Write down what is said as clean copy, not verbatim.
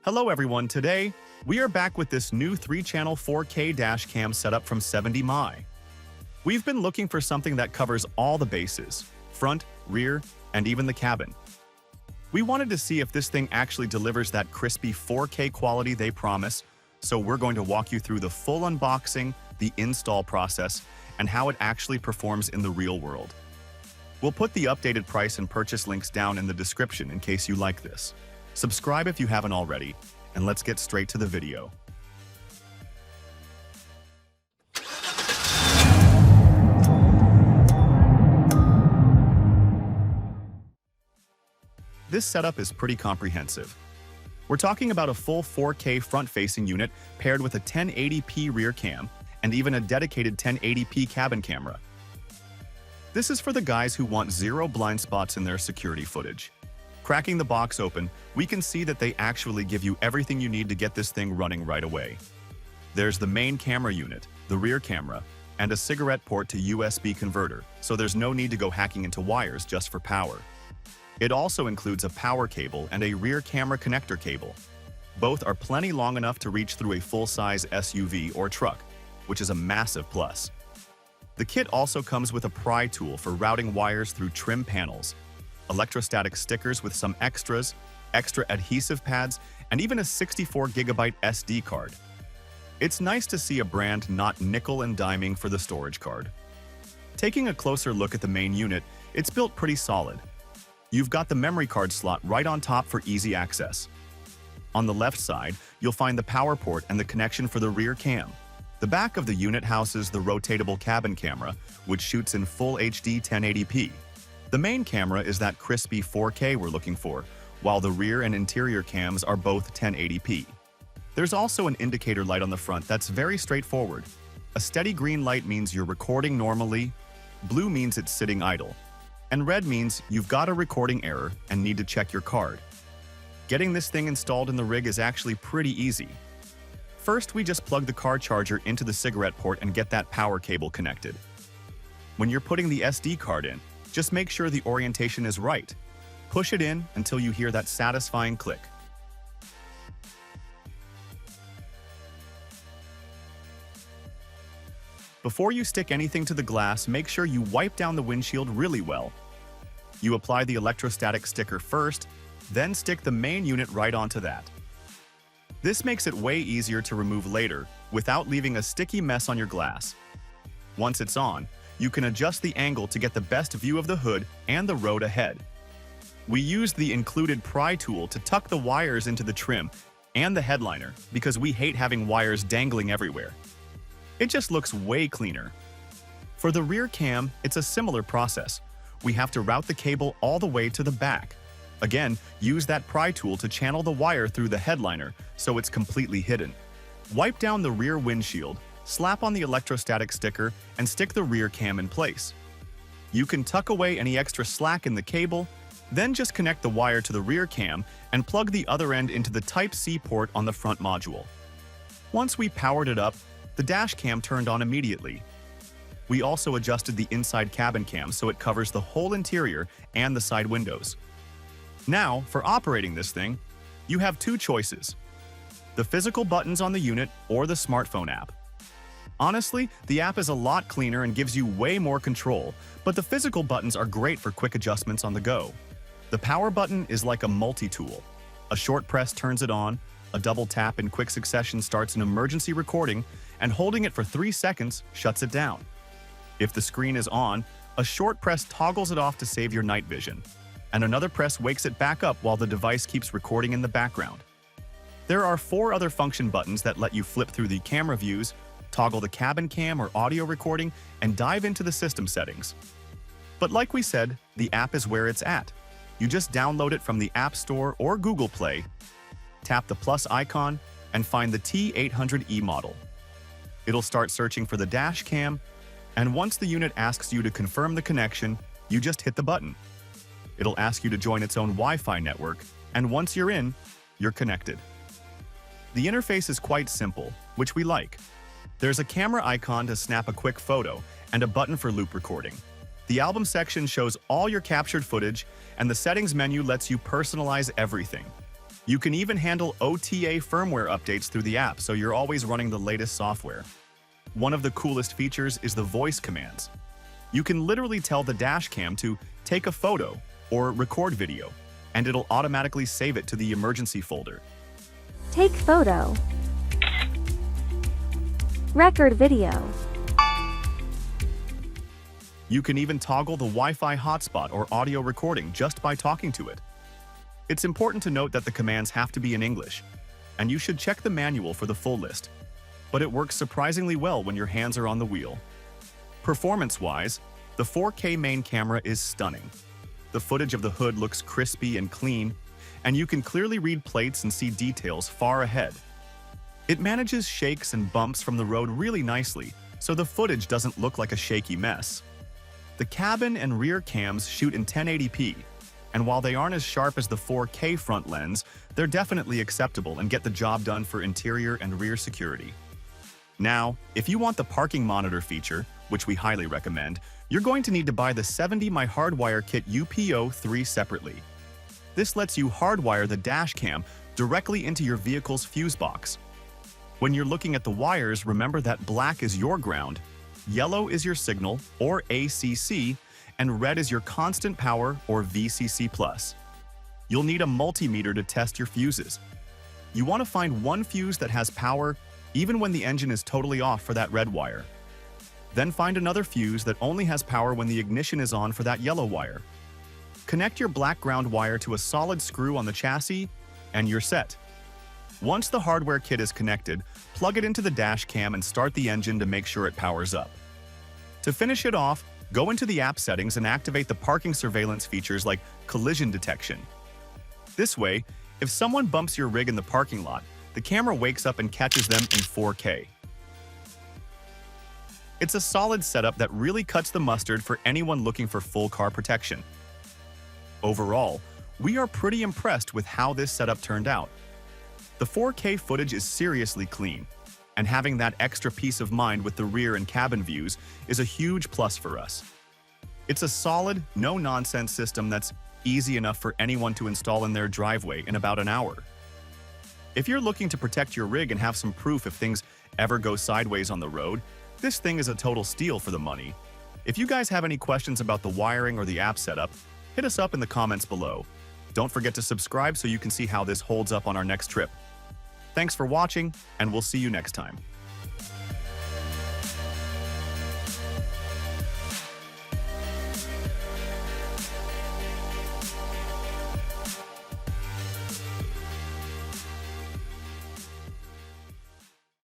Hello everyone, today we are back with this new 3-channel 4K dashcam setup from 70mai. We've been looking for something that covers all the bases, front, rear, and even the cabin. We wanted to see if this thing actually delivers that crispy 4K quality they promise, so we're going to walk you through the full unboxing, the install process, and how it actually performs in the real world. We'll put the updated price and purchase links down in the description in case you like this. Subscribe if you haven't already, and let's get straight to the video. This setup is pretty comprehensive. We're talking about a full 4K front-facing unit paired with a 1080p rear cam and even a dedicated 1080p cabin camera. This is for the guys who want zero blind spots in their security footage. Cracking the box open, we can see that they actually give you everything you need to get this thing running right away. There's the main camera unit, the rear camera, and a cigarette port to USB converter, so there's no need to go hacking into wires just for power. It also includes a power cable and a rear camera connector cable. Both are plenty long enough to reach through a full-size SUV or truck, which is a massive plus. The kit also comes with a pry tool for routing wires through trim panels, electrostatic stickers with some extras, extra adhesive pads, and even a 64GB SD card. It's nice to see a brand not nickel and diming for the storage card. Taking a closer look at the main unit, it's built pretty solid. You've got the memory card slot right on top for easy access. On the left side, you'll find the power port and the connection for the rear cam. The back of the unit houses the rotatable cabin camera, which shoots in full HD 1080p. The main camera is that crispy 4K we're looking for, while the rear and interior cams are both 1080p. There's also an indicator light on the front that's very straightforward. A steady green light means you're recording normally, blue means it's sitting idle, and red means you've got a recording error and need to check your card. Getting this thing installed in the rig is actually pretty easy. First, we just plug the car charger into the cigarette port and get that power cable connected. When you're putting the SD card in, just make sure the orientation is right. Push it in until you hear that satisfying click. Before you stick anything to the glass, make sure you wipe down the windshield really well. You apply the electrostatic sticker first, then stick the main unit right onto that. This makes it way easier to remove later without leaving a sticky mess on your glass. Once it's on, you can adjust the angle to get the best view of the hood and the road ahead. We used the included pry tool to tuck the wires into the trim and the headliner because we hate having wires dangling everywhere. It just looks way cleaner. For the rear cam, it's a similar process. We have to route the cable all the way to the back. Again, use that pry tool to channel the wire through the headliner so it's completely hidden. Wipe down the rear windshield, slap on the electrostatic sticker, and stick the rear cam in place. You can tuck away any extra slack in the cable, then just connect the wire to the rear cam and plug the other end into the Type-C port on the front module. Once we powered it up, the dash cam turned on immediately. We also adjusted the inside cabin cam so it covers the whole interior and the side windows. Now, for operating this thing, you have two choices: the physical buttons on the unit or the smartphone app. Honestly, the app is a lot cleaner and gives you way more control, but the physical buttons are great for quick adjustments on the go. The power button is like a multi-tool. A short press turns it on, a double tap in quick succession starts an emergency recording, and holding it for 3 seconds shuts it down. If the screen is on, a short press toggles it off to save your night vision, and another press wakes it back up while the device keeps recording in the background. There are 4 other function buttons that let you flip through the camera views, toggle the cabin cam or audio recording, and dive into the system settings. But like we said, the app is where it's at. You just download it from the App Store or Google Play, tap the plus icon, and find the T800E model. It'll start searching for the dash cam, and once the unit asks you to confirm the connection, you just hit the button. It'll ask you to join its own Wi-Fi network, and once you're in, you're connected. The interface is quite simple, which we like. There's a camera icon to snap a quick photo and a button for loop recording. The album section shows all your captured footage, and the settings menu lets you personalize everything. You can even handle OTA firmware updates through the app, so you're always running the latest software. One of the coolest features is the voice commands. You can literally tell the dashcam to take a photo or record video, and it'll automatically save it to the emergency folder. Take photo. Record video. You can even toggle the Wi-Fi hotspot or audio recording just by talking to it. It's important to note that the commands have to be in English, and you should check the manual for the full list, but it works surprisingly well when your hands are on the wheel. Performance-wise, the 4K main camera is stunning. The footage of the hood looks crispy and clean, and you can clearly read plates and see details far ahead. It manages shakes and bumps from the road really nicely, so the footage doesn't look like a shaky mess. The cabin and rear cams shoot in 1080p, and while they aren't as sharp as the 4K front lens, they're definitely acceptable and get the job done for interior and rear security. Now, if you want the parking monitor feature, which we highly recommend, you're going to need to buy the 70mai Hardwire Kit UPO3 separately. This lets you hardwire the dash cam directly into your vehicle's fuse box. When you're looking at the wires, remember that black is your ground, yellow is your signal, or ACC, and red is your constant power, or VCC+. You'll need a multimeter to test your fuses. You want to find one fuse that has power even when the engine is totally off for that red wire. Then find another fuse that only has power when the ignition is on for that yellow wire. Connect your black ground wire to a solid screw on the chassis, and you're set. Once the hardware kit is connected, plug it into the dash cam and start the engine to make sure it powers up. To finish it off, go into the app settings and activate the parking surveillance features like collision detection. This way, if someone bumps your rig in the parking lot, the camera wakes up and catches them in 4K. It's a solid setup that really cuts the mustard for anyone looking for full car protection. Overall, we are pretty impressed with how this setup turned out. The 4K footage is seriously clean, and having that extra peace of mind with the rear and cabin views is a huge plus for us. It's a solid, no-nonsense system that's easy enough for anyone to install in their driveway in about an hour. If you're looking to protect your rig and have some proof if things ever go sideways on the road, this thing is a total steal for the money. If you guys have any questions about the wiring or the app setup, hit us up in the comments below. Don't forget to subscribe so you can see how this holds up on our next trip. Thanks for watching, and we'll see you next time.